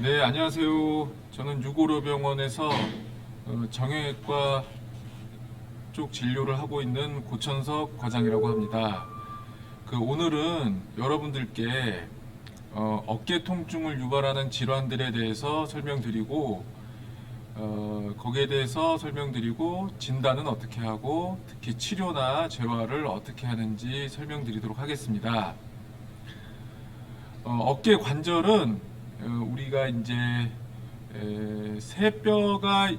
네, 안녕하세요. 저는 유고로병원에서 정형외과 쪽 진료를 하고 있는 고천석 과장이라고 합니다. 오늘은 여러분들께 어깨 통증을 유발하는 질환들에 대해서 설명드리고 거기에 대해서 설명드리고 진단은 어떻게 하고 특히 치료나 재활을 어떻게 하는지 설명드리도록 하겠습니다. 어깨 관절은 우리가 이제 세 뼈가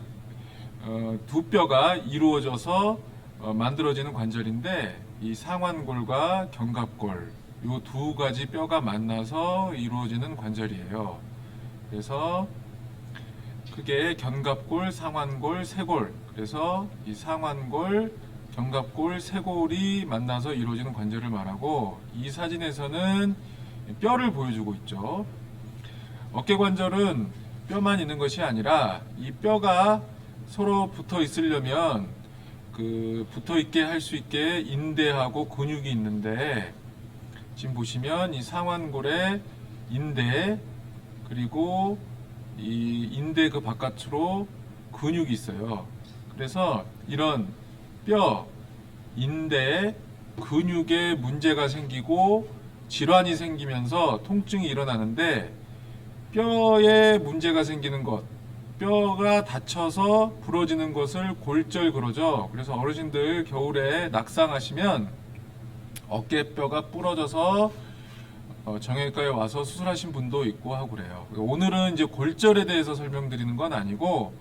두 뼈가 이루어져서 만들어지는 관절인데 이 상완골과 견갑골 이 두 가지 뼈가 만나서 이루어지는 관절이에요. 그래서 그게 견갑골, 상완골, 쇄골. 그래서 이 상완골, 견갑골, 쇄골이 만나서 이루어지는 관절을 말하고 이 사진에서는 뼈를 보여주고 있죠. 어깨 관절은 뼈만 있는 것이 아니라 이 뼈가 서로 붙어 있으려면 붙어 있게 할 수 있게 인대하고 근육이 있는데 지금 보시면 이 상완골에 인대 그리고 이 인대 그 바깥으로 근육이 있어요. 그래서 이런 뼈, 인대, 근육에 문제가 생기고 질환이 생기면서 통증이 일어나는데 뼈에 문제가 생기는 것, 뼈가 다쳐서 부러지는 것을 골절 그러죠. 그래서 어르신들 겨울에 낙상하시면 어깨뼈가 부러져서 정형외과에 와서 수술하신 분도 있고 하고 그래요. 오늘은 이제 골절에 대해서 설명드리는 건 아니고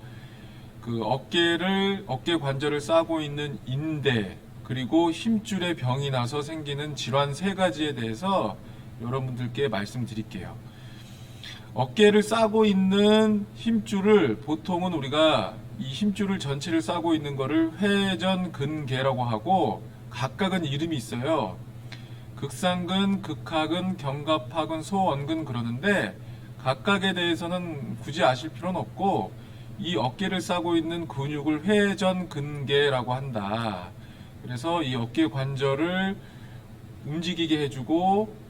어깨 관절을 싸고 있는 인대 그리고 힘줄에 병이 나서 생기는 질환 세 가지에 대해서 여러분들께 말씀드릴게요. 어깨를 싸고 있는 힘줄을 보통은 우리가 이 힘줄을 전체를 싸고 있는 거를 회전근개라고 하고 각각은 이름이 있어요. 극상근, 극하근, 견갑하근, 소원근 그러는데 각각에 대해서는 굳이 아실 필요는 없고 이 어깨를 싸고 있는 근육을 회전근개라고 한다. 그래서 이 어깨 관절을 움직이게 해주고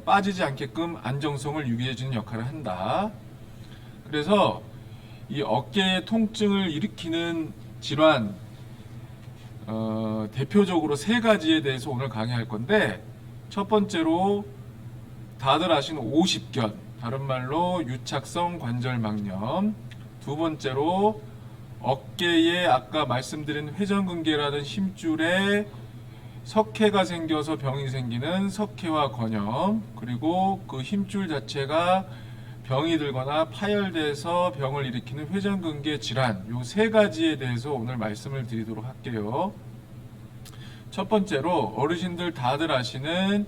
빠지지 않게끔 안정성을 유지해주는 역할을 한다. 그래서 이 어깨의 통증을 일으키는 질환 대표적으로 세 가지에 대해서 오늘 강의할 건데 첫 번째로 다들 아시는 오십견, 다른 말로 유착성 관절막염. 두 번째로 어깨에 아까 말씀드린 회전근개라는 힘줄에 석회가 생겨서 병이 생기는 석회화 건염, 그리고 그 힘줄 자체가 병이 들거나 파열돼서 병을 일으키는 회전근개 질환, 요 세 가지에 대해서 오늘 말씀을 드리도록 할게요. 첫 번째로 어르신들 다들 아시는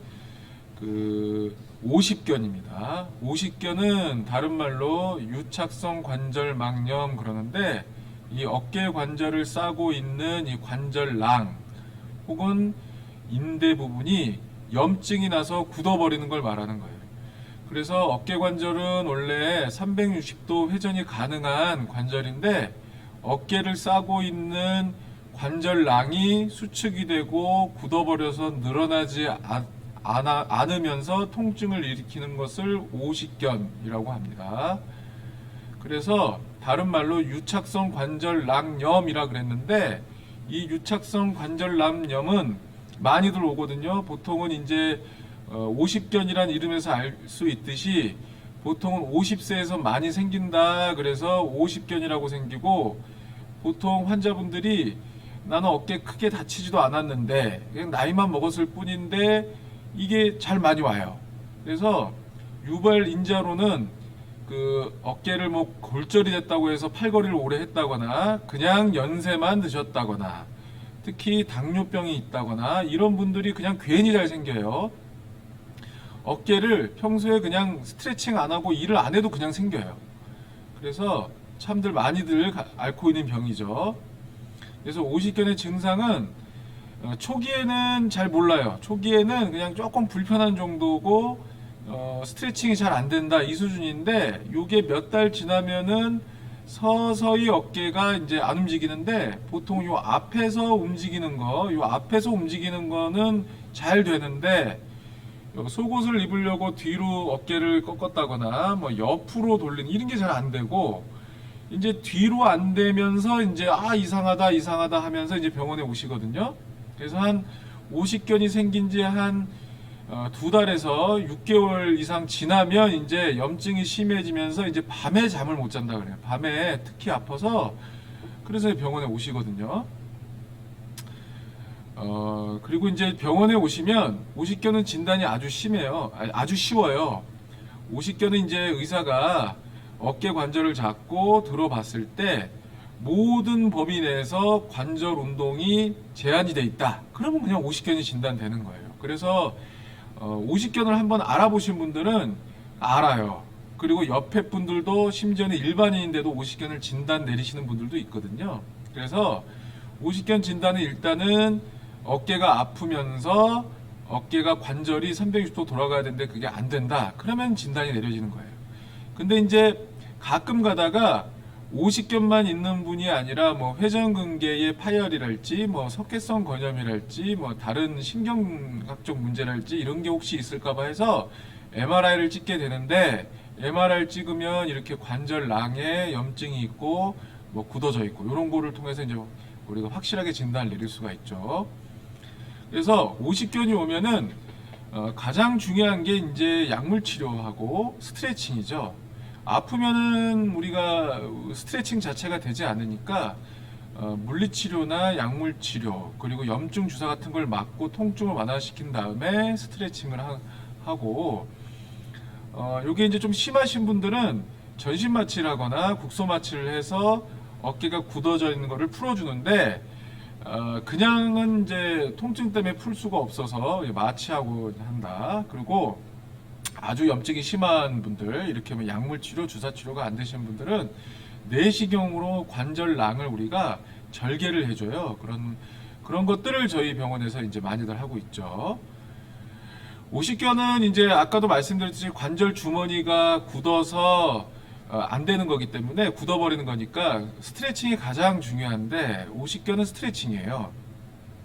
오십견입니다. 오십견은 다른 말로 유착성 관절막염 그러는데 이 어깨 관절을 싸고 있는 이 관절낭 혹은 인대 부분이 염증이 나서 굳어버리는 걸 말하는 거예요. 그래서 어깨 관절은 원래 360도 회전이 가능한 관절인데 어깨를 싸고 있는 관절낭이 수축이 되고 굳어버려서 늘어나지 않으면서 통증을 일으키는 것을 오십견이라고 합니다. 그래서 다른 말로 유착성 관절낭염이라 그랬는데 이 유착성 관절낭염은 많이들 오거든요. 보통은 이제 50견이란 이름에서 알 수 있듯이 보통은 50세에서 많이 생긴다. 그래서 50견이라고 생기고 보통 환자분들이 나는 어깨 크게 다치지도 않았는데 그냥 나이만 먹었을 뿐인데 이게 잘 많이 와요. 그래서 유발 인자로는 어깨를 뭐 골절이 됐다고 해서 팔걸이를 오래 했다거나 그냥 연세만 드셨다거나 특히 당뇨병이 있다거나 이런 분들이 그냥 괜히 잘 생겨요. 어깨를 평소에 그냥 스트레칭 안 하고 일을 안 해도 그냥 생겨요. 그래서 참들 많이들 앓고 있는 병이죠. 그래서 오십견의 증상은 초기에는 잘 몰라요. 초기에는 그냥 조금 불편한 정도고 스트레칭이 잘 안 된다 이 수준인데 이게 몇 달 지나면은 서서히 어깨가 이제 안 움직이는데 보통 요 앞에서 움직이는 거는 잘 되는데 속옷을 입으려고 뒤로 어깨를 꺾었다거나 뭐 옆으로 돌리는 이런 게 잘 안 되고, 이제 뒤로 안 되면서 이제 이상하다 하면서 이제 병원에 오시거든요. 그래서 한 오십견이 생긴 지 한 2달에서 6개월 이상 지나면 이제 염증이 심해지면서 이제 밤에 잠을 못 잔다 그래요. 밤에 특히 아파서 그래서 병원에 오시거든요. 그리고 이제 병원에 오시면 오십견은 진단이 아주 심해요. 아주 쉬워요. 오십견은 이제 의사가 어깨 관절을 잡고 들어봤을 때 모든 범위 내에서 관절 운동이 제한이 돼 있다. 그러면 그냥 오십견이 진단되는 거예요. 그래서 오십견을 한번 알아보신 분들은 알아요. 그리고 옆에 분들도 심지어는 일반인인데도 오십견을 진단 내리시는 분들도 있거든요. 그래서 오십견 진단은 일단은 어깨가 아프면서 어깨가 관절이 360도 돌아가야 되는데 그게 안 된다. 그러면 진단이 내려지는 거예요. 근데 이제 가끔 가다가 오십견만 있는 분이 아니라 뭐 회전근개의 파열이랄지 뭐 석회성 건염이랄지 뭐 다른 신경학적 문제랄지 이런 게 혹시 있을까봐 해서 MRI를 찍게 되는데, MRI 찍으면 이렇게 관절낭에 염증이 있고 뭐 굳어져 있고 이런 거를 통해서 이제 우리가 확실하게 진단을 내릴 수가 있죠. 그래서 오십견이 오면은 가장 중요한 게 이제 약물 치료하고 스트레칭이죠. 아프면은 우리가 스트레칭 자체가 되지 않으니까 물리치료나 약물치료 그리고 염증 주사 같은 걸 맞고 통증을 완화시킨 다음에 스트레칭을 하고, 요게 이제 좀 심하신 분들은 전신 마취를 하거나 국소 마취를 해서 어깨가 굳어져 있는 거를 풀어주는데, 그냥은 이제 통증 때문에 풀 수가 없어서 마취하고 한다. 그리고 아주 염증이 심한 분들, 이렇게 뭐 약물 치료, 주사 치료가 안 되시는 분들은 내시경으로 관절낭을 우리가 절개를 해줘요. 그런 것들을 저희 병원에서 이제 많이들 하고 있죠. 오십견은 이제 아까도 말씀드렸듯이 관절 주머니가 굳어서 안 되는 거기 때문에 굳어버리는 거니까 스트레칭이 가장 중요한데, 오십견은 스트레칭이에요.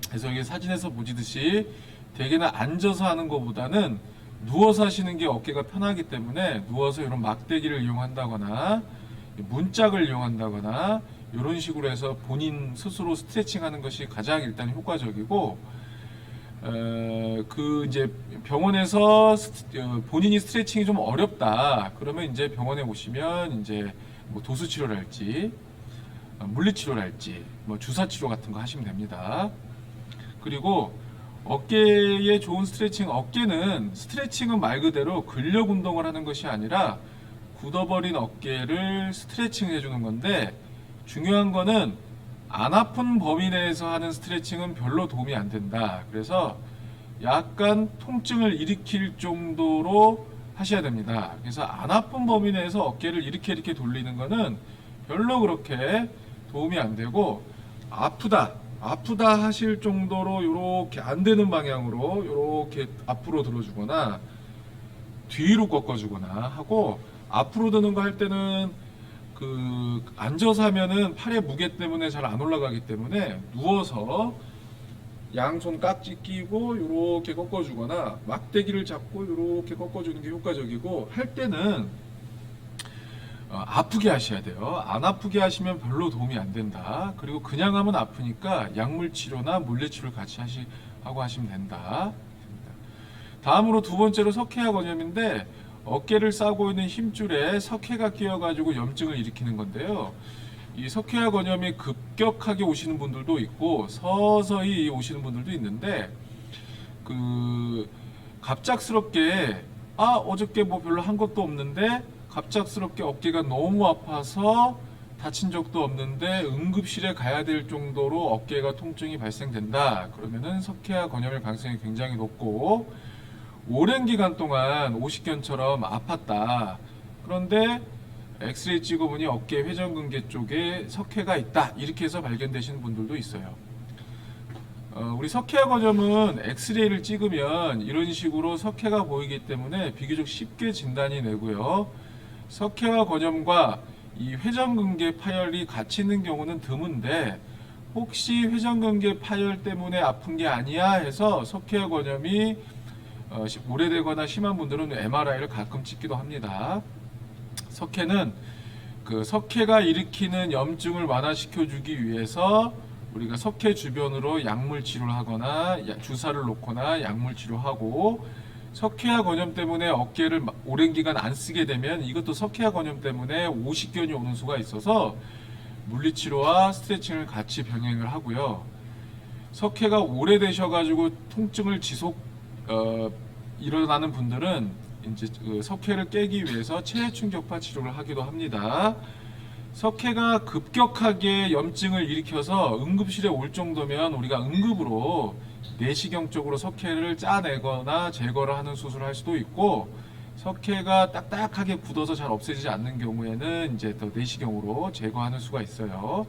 그래서 이게 사진에서 보시듯이 대개는 앉아서 하는 것보다는 누워서 하시는 게 어깨가 편하기 때문에 누워서 이런 막대기를 이용한다거나 문짝을 이용한다거나 이런 식으로 해서 본인 스스로 스트레칭 하는 것이 가장 일단 효과적이고, 이제 병원에서 본인이 스트레칭이 좀 어렵다 그러면 이제 병원에 오시면 이제 뭐 도수 치료랄지 물리 치료랄지 뭐 주사 치료 같은 거 하시면 됩니다. 그리고 어깨에 좋은 스트레칭, 어깨는 스트레칭은 말 그대로 근력 운동을 하는 것이 아니라 굳어버린 어깨를 스트레칭 해주는 건데, 중요한 거는 안 아픈 범위 내에서 하는 스트레칭은 별로 도움이 안 된다. 그래서 약간 통증을 일으킬 정도로 하셔야 됩니다. 그래서 안 아픈 범위 내에서 어깨를 이렇게 돌리는 거는 별로 그렇게 도움이 안 되고, 아프다 하실 정도로 이렇게 안 되는 방향으로 이렇게 앞으로 들어주거나 뒤로 꺾어주거나 하고, 앞으로 드는 거 할 때는 앉아서 하면은 팔의 무게 때문에 잘 안 올라가기 때문에 누워서 양손 깍지 끼고 이렇게 꺾어주거나 막대기를 잡고 이렇게 꺾어주는 게 효과적이고, 할 때는 아프게 하셔야 돼요. 안 아프게 하시면 별로 도움이 안 된다. 그리고 그냥 하면 아프니까 약물 치료나 물리 치료를 같이 하고 하시면 된다. 다음으로 두 번째로 석회화 건염인데, 어깨를 싸고 있는 힘줄에 석회가 끼어가지고 염증을 일으키는 건데요. 이 석회화 건염이 급격하게 오시는 분들도 있고 서서히 오시는 분들도 있는데, 갑작스럽게 어저께 뭐 별로 한 것도 없는데 갑작스럽게 어깨가 너무 아파서 다친 적도 없는데 응급실에 가야 될 정도로 어깨가 통증이 발생된다. 그러면은 석회화 건염일 가능성이 굉장히 높고, 오랜 기간 동안 오십견처럼 아팠다. 그런데 엑스레이 찍어보니 어깨 회전근개 쪽에 석회가 있다. 이렇게 해서 발견되시는 분들도 있어요. 우리 석회화 건염은 엑스레이를 찍으면 이런 식으로 석회가 보이기 때문에 비교적 쉽게 진단이 되고요. 석회화 건염과 이 회전근개 파열이 같이 있는 경우는 드문데, 혹시 회전근개 파열 때문에 아픈 게 아니야 해서 석회화 건염이 오래되거나 심한 분들은 MRI를 가끔 찍기도 합니다. 석회는 그 석회가 일으키는 염증을 완화시켜주기 위해서 우리가 석회 주변으로 약물 치료를 하거나 주사를 놓거나 약물 치료하고, 석회화 건염 때문에 어깨를 오랜 기간 안 쓰게 되면 이것도 석회화 건염 때문에 오십견이 오는 수가 있어서 물리치료와 스트레칭을 같이 병행을 하고요. 석회가 오래되셔가지고 통증을 일어나는 분들은 이제 그 석회를 깨기 위해서 체해 충격파 치료를 하기도 합니다. 석회가 급격하게 염증을 일으켜서 응급실에 올 정도면 우리가 응급으로 내시경 쪽으로 석회를 짜내거나 제거를 하는 수술을 할 수도 있고, 석회가 딱딱하게 굳어서 잘 없어지지 않는 경우에는 이제 더 내시경으로 제거하는 수가 있어요.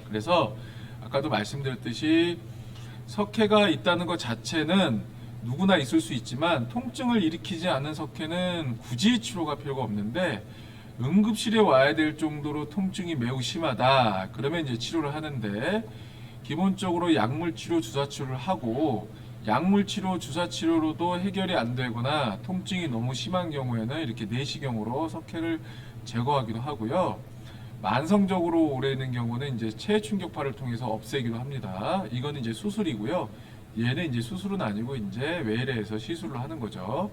그래서 아까도 말씀드렸듯이 석회가 있다는 것 자체는 누구나 있을 수 있지만, 통증을 일으키지 않는 석회는 굳이 치료가 필요가 없는데, 응급실에 와야 될 정도로 통증이 매우 심하다 그러면 이제 치료를 하는데, 기본적으로 약물치료, 주사치료를 하고, 약물치료, 주사치료로도 해결이 안 되거나 통증이 너무 심한 경우에는 이렇게 내시경으로 석회를 제거하기도 하고요. 만성적으로 오래 있는 경우는 이제 체해 충격파를 통해서 없애기도 합니다. 이거는 이제 수술이고요. 얘는 이제 수술은 아니고 이제 외래에서 시술을 하는 거죠.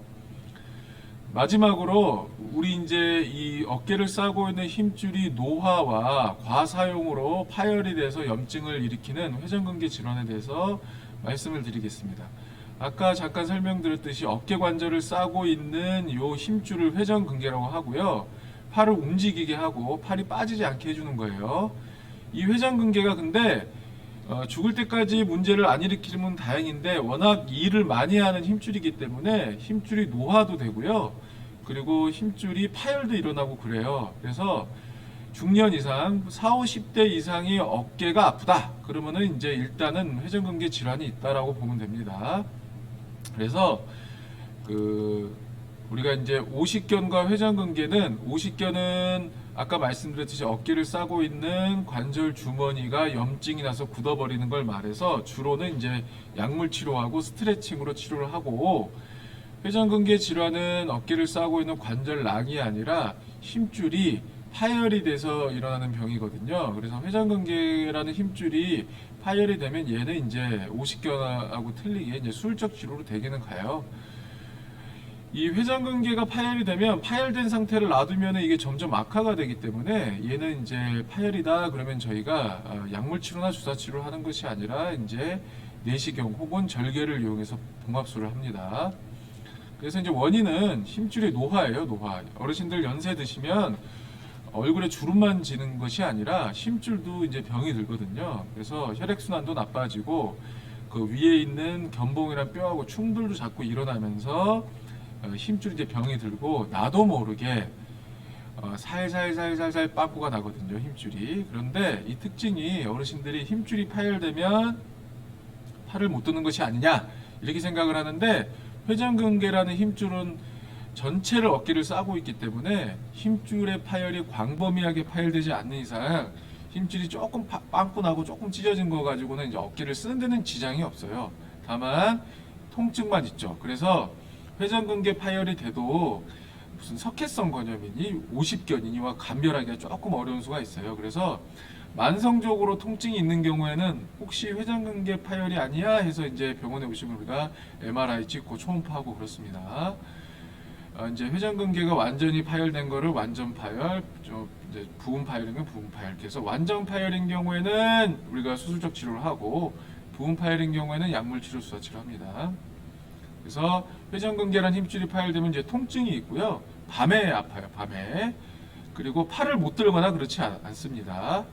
마지막으로 우리 이제 이 어깨를 싸고 있는 힘줄이 노화와 과사용으로 파열이 돼서 염증을 일으키는 회전근개 질환에 대해서 말씀을 드리겠습니다. 아까 잠깐 설명드렸듯이 어깨 관절을 싸고 있는 요 힘줄을 회전근개라고 하고요. 팔을 움직이게 하고 팔이 빠지지 않게 해주는 거예요. 이 회전근개가 근데 죽을 때까지 문제를 안 일으키면 다행인데, 워낙 일을 많이 하는 힘줄이기 때문에 힘줄이 노화도 되고요. 그리고 힘줄이 파열도 일어나고 그래요. 그래서 중년 이상, 40, 50대 이상이 어깨가 아프다 그러면은 이제 일단은 회전근개 질환이 있다라고 보면 됩니다. 그래서 우리가 이제 오십견과 회전근개는, 오십견은 아까 말씀드렸듯이 어깨를 싸고 있는 관절 주머니가 염증이 나서 굳어버리는 걸 말해서 주로는 이제 약물 치료하고 스트레칭으로 치료를 하고, 회전근개 질환은 어깨를 싸고 있는 관절낭이 아니라 힘줄이 파열이 돼서 일어나는 병이거든요. 그래서 회전근개라는 힘줄이 파열이 되면 얘는 이제 오십견하고 틀리게 이제 수술적 치료로 되기는 가요. 이 회전근개가 파열이 되면, 파열된 상태를 놔두면 이게 점점 악화가 되기 때문에 얘는 이제 파열이다 그러면 저희가 약물치료나 주사치료를 하는 것이 아니라 이제 내시경 혹은 절개를 이용해서 봉합술을 합니다. 그래서 이제 원인은 힘줄의 노화예요. 노화. 어르신들 연세 드시면 얼굴에 주름만 지는 것이 아니라 힘줄도 이제 병이 들거든요. 그래서 혈액순환도 나빠지고 그 위에 있는 견봉이랑 뼈하고 충돌도 자꾸 일어나면서 힘줄이 이제 병이 들고, 나도 모르게 살살살살살 빠꾸가 나거든요, 힘줄이. 그런데 이 특징이, 어르신들이 힘줄이 파열되면 팔을 못 드는 것이 아니냐 이렇게 생각을 하는데, 회전근개라는 힘줄은 전체를 어깨를 싸고 있기 때문에 힘줄의 파열이 광범위하게 파열되지 않는 이상 힘줄이 조금 빵꾸 나고 조금 찢어진 거 가지고는 이제 어깨를 쓰는 데는 지장이 없어요. 다만 통증만 있죠. 그래서 회전근개 파열이 돼도 무슨 석회성 건염이니 오십견이니와 감별하기가 조금 어려운 수가 있어요. 그래서 만성적으로 통증이 있는 경우에는 혹시 회전근개 파열이 아니야 해서 이제 병원에 오시면 우리가 MRI 찍고 초음파하고 그렇습니다. 이제 회전근개가 완전히 파열된 거를 완전 파열, 이제 부분 파열이면 부분 파열. 그래서 완전 파열인 경우에는 우리가 수술적 치료를 하고, 부분 파열인 경우에는 약물 치료, 주사 치료합니다. 그래서 회전근개란 힘줄이 파열되면 이제 통증이 있고요. 밤에 아파요, 밤에. 그리고 팔을 못 들거나 그렇지 않습니다.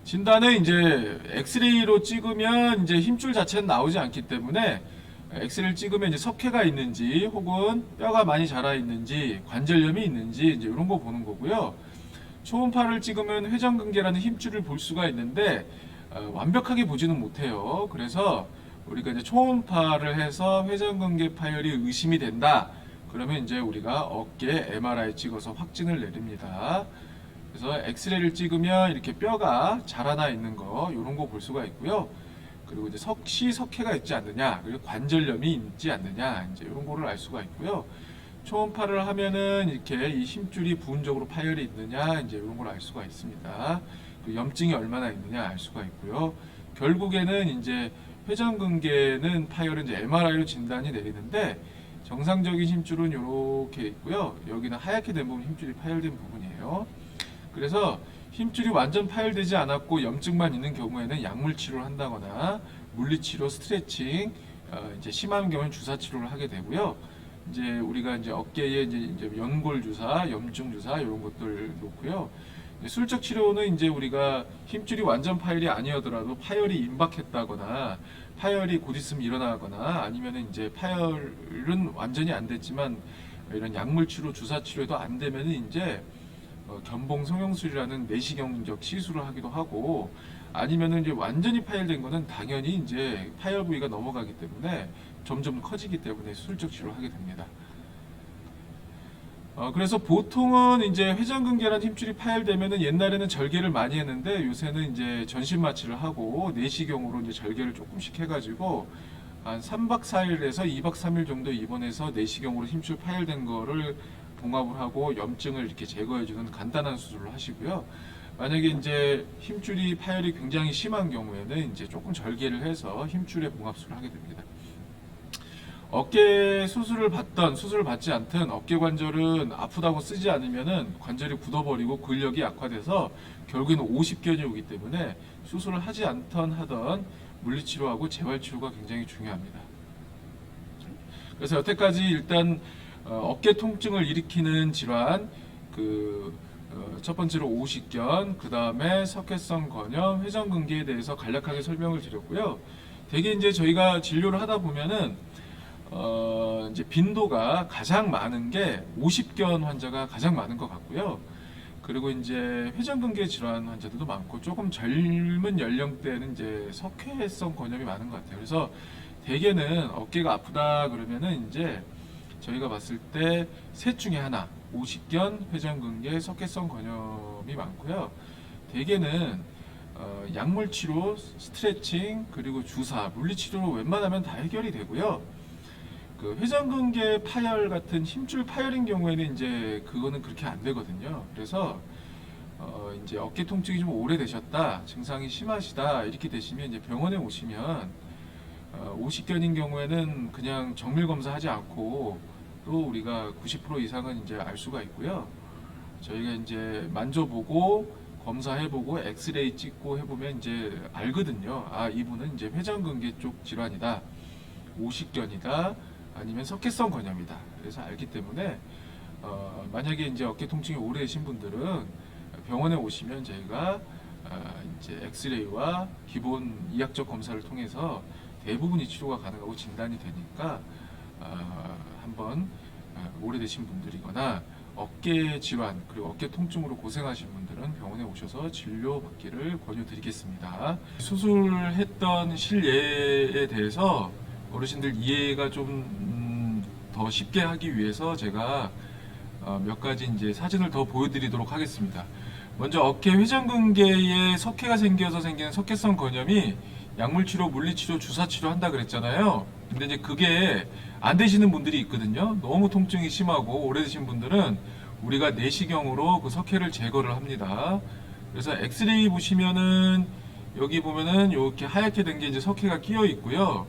진단은 이제 엑스레이로 찍으면 이제 힘줄 자체는 나오지 않기 때문에, 엑스레이를 찍으면 이제 석회가 있는지 혹은 뼈가 많이 자라 있는지 관절염이 있는지 이제 이런 거 보는 거고요. 초음파를 찍으면 회전근개라는 힘줄을 볼 수가 있는데 완벽하게 보지는 못해요. 그래서 우리가 이제 초음파를 해서 회전근개 파열이 의심이 된다 그러면 이제 우리가 어깨 MRI 찍어서 확진을 내립니다. 그래서 엑스레이를 찍으면 이렇게 뼈가 자라나 있는 거 이런 거 볼 수가 있고요. 그리고 이제 석회가 있지 않느냐, 그리고 관절염이 있지 않느냐, 이제 이런 거를 알 수가 있고요. 초음파를 하면은 이렇게 이 힘줄이 부분적으로 파열이 있느냐, 이제 이런 걸 알 수가 있습니다. 그 염증이 얼마나 있느냐 알 수가 있고요. 결국에는 이제 회전근개는 파열은 이제 MRI로 진단이 내리는데, 정상적인 힘줄은 이렇게 있고요. 여기는 하얗게 된 부분 힘줄이 파열된 부분이에요. 그래서 힘줄이 완전 파열되지 않았고 염증만 있는 경우에는 약물 치료를 한다거나 물리치료, 스트레칭, 이제 심한 경우는 주사 치료를 하게 되고요. 이제 우리가 이제 어깨에 이제 연골 주사, 염증 주사 이런 것들 놓고요. 술적 치료는 이제 우리가 힘줄이 완전 파열이 아니었더라도 파열이 임박했다거나 파열이 곧 있으면 일어나거나 아니면은 이제 파열은 완전히 안 됐지만 이런 약물 치료, 주사 치료도 안 되면은 이제 견봉 성형술이라는 내시경적 시술을 하기도 하고, 아니면은 이제 완전히 파열된 거는 당연히 이제 파열 부위가 넘어가기 때문에 점점 커지기 때문에 수술적 치료를 하게 됩니다. 그래서 보통은 이제 회전근개란 힘줄이 파열되면은 옛날에는 절개를 많이 했는데 요새는 이제 전신 마취를 하고 내시경으로 이제 절개를 조금씩 해가지고 한 3박 4일에서 2박 3일 정도 입원해서 내시경으로 힘줄 파열된 거를 봉합을 하고 염증을 이렇게 제거해주는 간단한 수술을 하시고요. 만약에 이제 힘줄이 파열이 굉장히 심한 경우에는 이제 조금 절개를 해서 힘줄의 봉합술을 하게 됩니다. 어깨 수술을 받던 수술을 받지 않든 어깨 관절은 아프다고 쓰지 않으면은 관절이 굳어버리고 근력이 약화돼서 결국에는 50견이 오기 때문에 수술을 하지 않던 하던 물리치료하고 재활치료가 굉장히 중요합니다. 그래서 여태까지 일단 어깨 통증을 일으키는 질환, 첫 번째로 오십견, 그 다음에 석회성 건염, 회전근개에 대해서 간략하게 설명을 드렸고요. 대개 이제 저희가 진료를 하다 보면은 이제 빈도가 가장 많은 게 오십견 환자가 가장 많은 것 같고요. 그리고 이제 회전근개 질환 환자들도 많고 조금 젊은 연령대는 이제 석회성 건염이 많은 것 같아요. 그래서 대개는 어깨가 아프다 그러면은 이제 저희가 봤을 때 셋 중에 하나, 오십견, 회전근개, 석회성 건염이 많고요. 대개는 약물 치료, 스트레칭, 그리고 주사, 물리치료로 웬만하면 다 해결이 되고요. 그 회전근개 파열 같은 힘줄 파열인 경우에는 이제 그거는 그렇게 안 되거든요. 그래서 이제 어깨 통증이 좀 오래되셨다, 증상이 심하시다 이렇게 되시면 이제 병원에 오시면 오십견인 경우에는 그냥 정밀 검사하지 않고 또 우리가 90% 이상은 이제 알 수가 있고요. 저희가 이제 만져보고 검사해보고 엑스레이 찍고 해보면 이제 알거든요. 아, 이분은 이제 회전근개 쪽 질환이다, 오십견이다, 아니면 석회성 건염이다. 그래서 알기 때문에 만약에 이제 어깨 통증이 오래되신 분들은 병원에 오시면 저희가 이제 엑스레이와 기본 이학적 검사를 통해서 대부분이 치료가 가능하고 진단이 되니까 한번 오래되신 분들이거나 어깨 질환 그리고 어깨 통증으로 고생하신 분들은 병원에 오셔서 진료 받기를 권유드리겠습니다. 수술했던 실례에 대해서 어르신들 이해가 좀 더 쉽게 하기 위해서 제가 몇 가지 이제 사진을 더 보여드리도록 하겠습니다. 먼저 어깨 회전근개에 석회가 생겨서 생기는 석회성 건염이 약물치료, 물리치료, 주사치료 한다 그랬잖아요. 근데 이제 그게 안 되시는 분들이 있거든요. 너무 통증이 심하고 오래되신 분들은 우리가 내시경으로 그 석회를 제거를 합니다. 그래서 엑스레이 보시면은 여기 보면은 이렇게 하얗게 된 게 이제 석회가 끼어 있고요.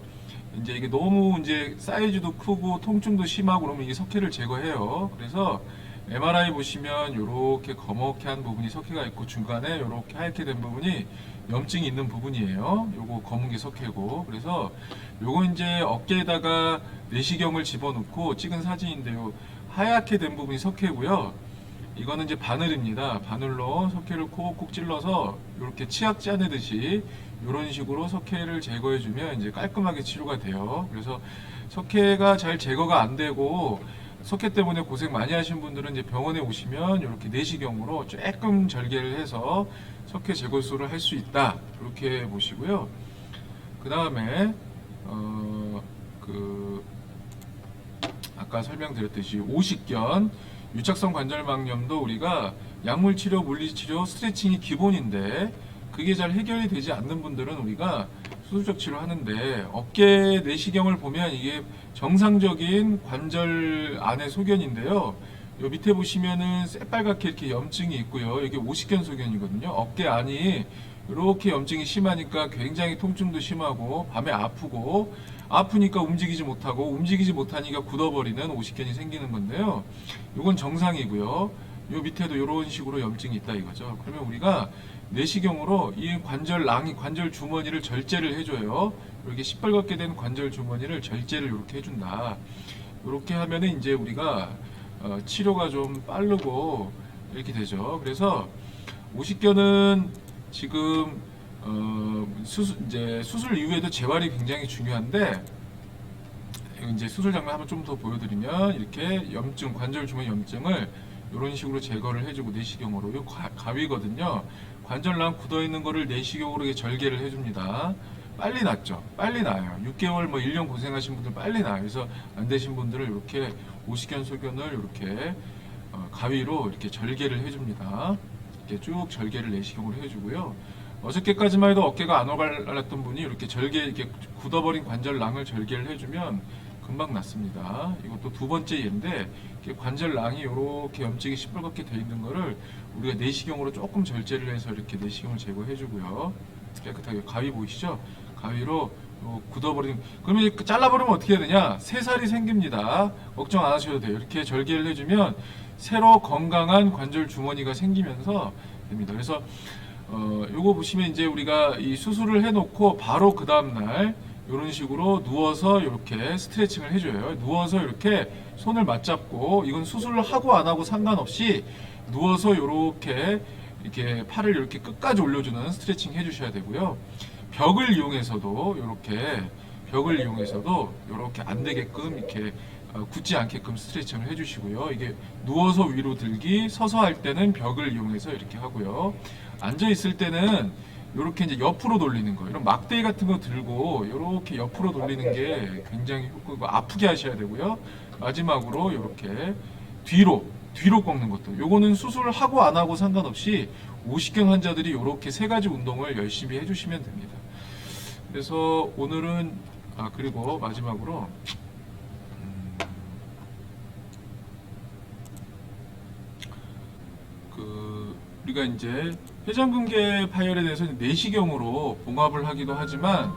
이제 이게 너무 이제 사이즈도 크고 통증도 심하고 그러면 이게 석회를 제거해요. 그래서 MRI 보시면 이렇게 거먹게 한 부분이 석회가 있고 중간에 이렇게 하얗게 된 부분이 염증이 있는 부분이에요. 요거 검은 게 석회고, 그래서 요거 이제 어깨에다가 내시경을 집어넣고 찍은 사진인데요. 하얗게 된 부분이 석회고요. 이거는 이제 바늘입니다. 바늘로 석회를 콕콕 찔러서 이렇게 치약 짜내듯이 이런 식으로 석회를 제거해주면 이제 깔끔하게 치료가 돼요. 그래서 석회가 잘 제거가 안 되고 석회 때문에 고생 많이 하신 분들은 이제 병원에 오시면 이렇게 내시경으로 조금 절개를 해서 석회 제거술을 할 수 있다, 이렇게 보시고요. 그 다음에 아까 설명드렸듯이 오십견, 유착성 관절막염도 우리가 약물치료, 물리치료, 스트레칭이 기본인데 그게 잘 해결이 되지 않는 분들은 우리가 수술적 치료하는데 어깨 내시경을 보면 이게 정상적인 관절 안의 소견인데요. 요 밑에 보시면은 새빨갛게 이렇게 염증이 있고요. 이게 오십견 소견이거든요. 어깨 안이 이렇게 염증이 심하니까 굉장히 통증도 심하고 밤에 아프고 아프니까 움직이지 못하고 움직이지 못하니까 굳어버리는 오십견이 생기는 건데요. 이건 정상이고요. 요 밑에도 이런 식으로 염증이 있다 이거죠. 그러면 우리가 내시경으로 이 관절낭이 관절 주머니를 절제를 해줘요. 이렇게 시뻘겋게 된 관절 주머니를 절제를 이렇게 해준다. 이렇게 하면은 이제 우리가 치료가 좀 빠르고 이렇게 되죠. 그래서 오십견은 지금 수술 이후에도 재활이 굉장히 중요한데 이제 수술 장면 한번 좀 더 보여드리면 이렇게 염증 관절 주머니 염증을 이런 식으로 제거를 해주고 내시경으로 이 가위거든요. 관절낭 굳어 있는 거를 내시경으로 이렇게 절개를 해줍니다. 빨리 낫죠. 빨리 나아요. 6개월 뭐 1년 고생하신 분들 빨리 나아요. 그래서 안 되신 분들을 이렇게 오십견 소견을 이렇게 가위로 이렇게 절개를 해줍니다. 이렇게 쭉 절개를 내시경으로 해주고요. 어저께까지만 해도 어깨가 안 오갈랐던 분이 이렇게 이렇게 굳어버린 관절낭을 절개를 해주면 금방 낫습니다. 이것도 두 번째 예인데 관절낭이 이렇게 염증이 시뻘겋게 돼 있는 거를 우리가 내시경으로 조금 절제를 해서 이렇게 내시경을 제거해주고요. 깨끗하게 가위 보이시죠? 가위로 굳어버린 그러면 잘라버리면 어떻게 해야 되냐? 새살이 생깁니다. 걱정 안 하셔도 돼요. 이렇게 절개를 해주면 새로 건강한 관절 주머니가 생기면서 됩니다. 그래서 요거 보시면 이제 우리가 이 수술을 해놓고 바로 그 다음날 이런 식으로 누워서 이렇게 스트레칭을 해줘요. 누워서 이렇게 손을 맞잡고 이건 수술을 하고 안 하고 상관없이 누워서 이렇게 팔을 이렇게 끝까지 올려주는 스트레칭 해주셔야 되고요. 벽을 이용해서도 이렇게 안 되게끔 이렇게 굳지 않게끔 스트레칭을 해주시고요. 이게 누워서 위로 들기, 서서 할 때는 벽을 이용해서 이렇게 하고요. 앉아 있을 때는 이렇게 이제 옆으로 돌리는 거, 이런 막대기 같은 거 들고 이렇게 옆으로 돌리는 게 굉장히 효과고 아프게 하셔야 되고요. 마지막으로 이렇게 뒤로 꺾는 것도. 요거는 수술을 하고 안 하고 상관없이 오십견 환자들이 이렇게 세 가지 운동을 열심히 해주시면 됩니다. 그래서 오늘은 그리고 마지막으로 우리가 이제 회전근개 파열에 대해서 내시경으로 봉합을 하기도 하지만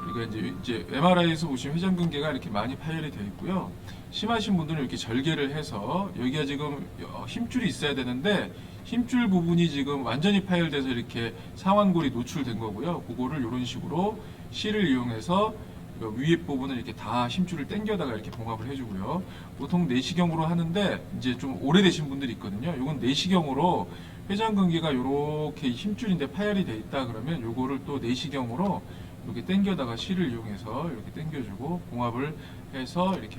우리가 이제 MRI에서 보시면 회전근개가 이렇게 많이 파열이 되어 있고요. 심하신 분들은 이렇게 절개를 해서 여기가 지금 힘줄이 있어야 되는데 힘줄 부분이 지금 완전히 파열돼서 이렇게 상완골이 노출된 거고요. 그거를 이런 식으로 실을 이용해서 위에 부분을 이렇게 다 힘줄을 당겨다가 이렇게 봉합을 해주고요. 보통 내시경으로 하는데 이제 좀 오래되신 분들이 있거든요. 이건 내시경으로 회전근개가 이렇게 힘줄인데 파열이 돼 있다 그러면 요거를 또 내시경으로 이렇게 당겨다가 실을 이용해서 이렇게 당겨주고 봉합을 해서 이렇게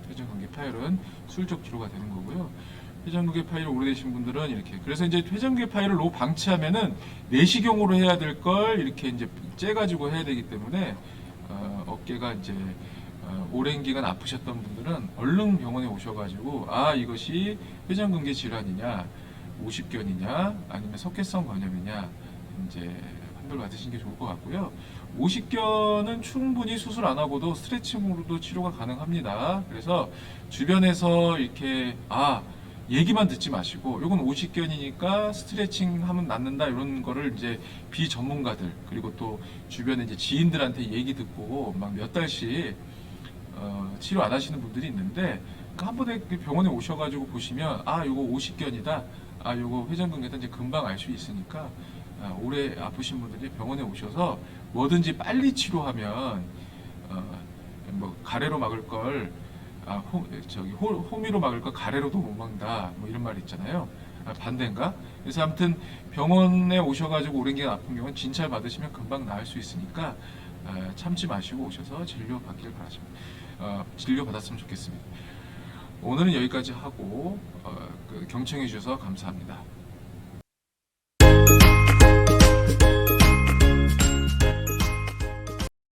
회전근개 파열은 수술적 치료가 되는 거고요. 회전근개 파열 오래되신 분들은 이렇게 그래서 이제 회전근개 파열을 너무 방치하면은 내시경으로 해야 될 걸 이렇게 이제 째가지고 해야 되기 때문에 어깨가 이제 오랜 기간 아프셨던 분들은 얼른 병원에 오셔가지고 이것이 회전근개 질환이냐 오십견이냐 아니면 석회성 건염이냐 이제 판별 받으시는 게 좋을 것 같고요. 오십견은 충분히 수술 안 하고도 스트레칭으로도 치료가 가능합니다. 그래서 주변에서 이렇게 얘기만 듣지 마시고 이건 오십견이니까 스트레칭 하면 낫는다 이런 거를 이제 비전문가들 그리고 또 주변에 이제 지인들한테 얘기 듣고 막 몇 달씩 치료 안 하시는 분들이 있는데 한 번에 병원에 오셔가지고 보시면 요거 오십견이다 요거 회전근개다 이제 금방 알 수 있으니까 오래 아프신 분들이 병원에 오셔서 뭐든지 빨리 치료하면 뭐 가래로 막을 걸 호미로 막을 걸 가래로도 못 막는다 뭐 이런 말이 있잖아요. 반대인가? 그래서 아무튼 병원에 오셔가지고 오랜 기간 아픈 경우는 진찰 받으시면 금방 나을 수 있으니까 참지 마시고 오셔서 진료 받기를 바라십니다. 진료 받았으면 좋겠습니다. 오늘은 여기까지 하고 경청해 주셔서 감사합니다.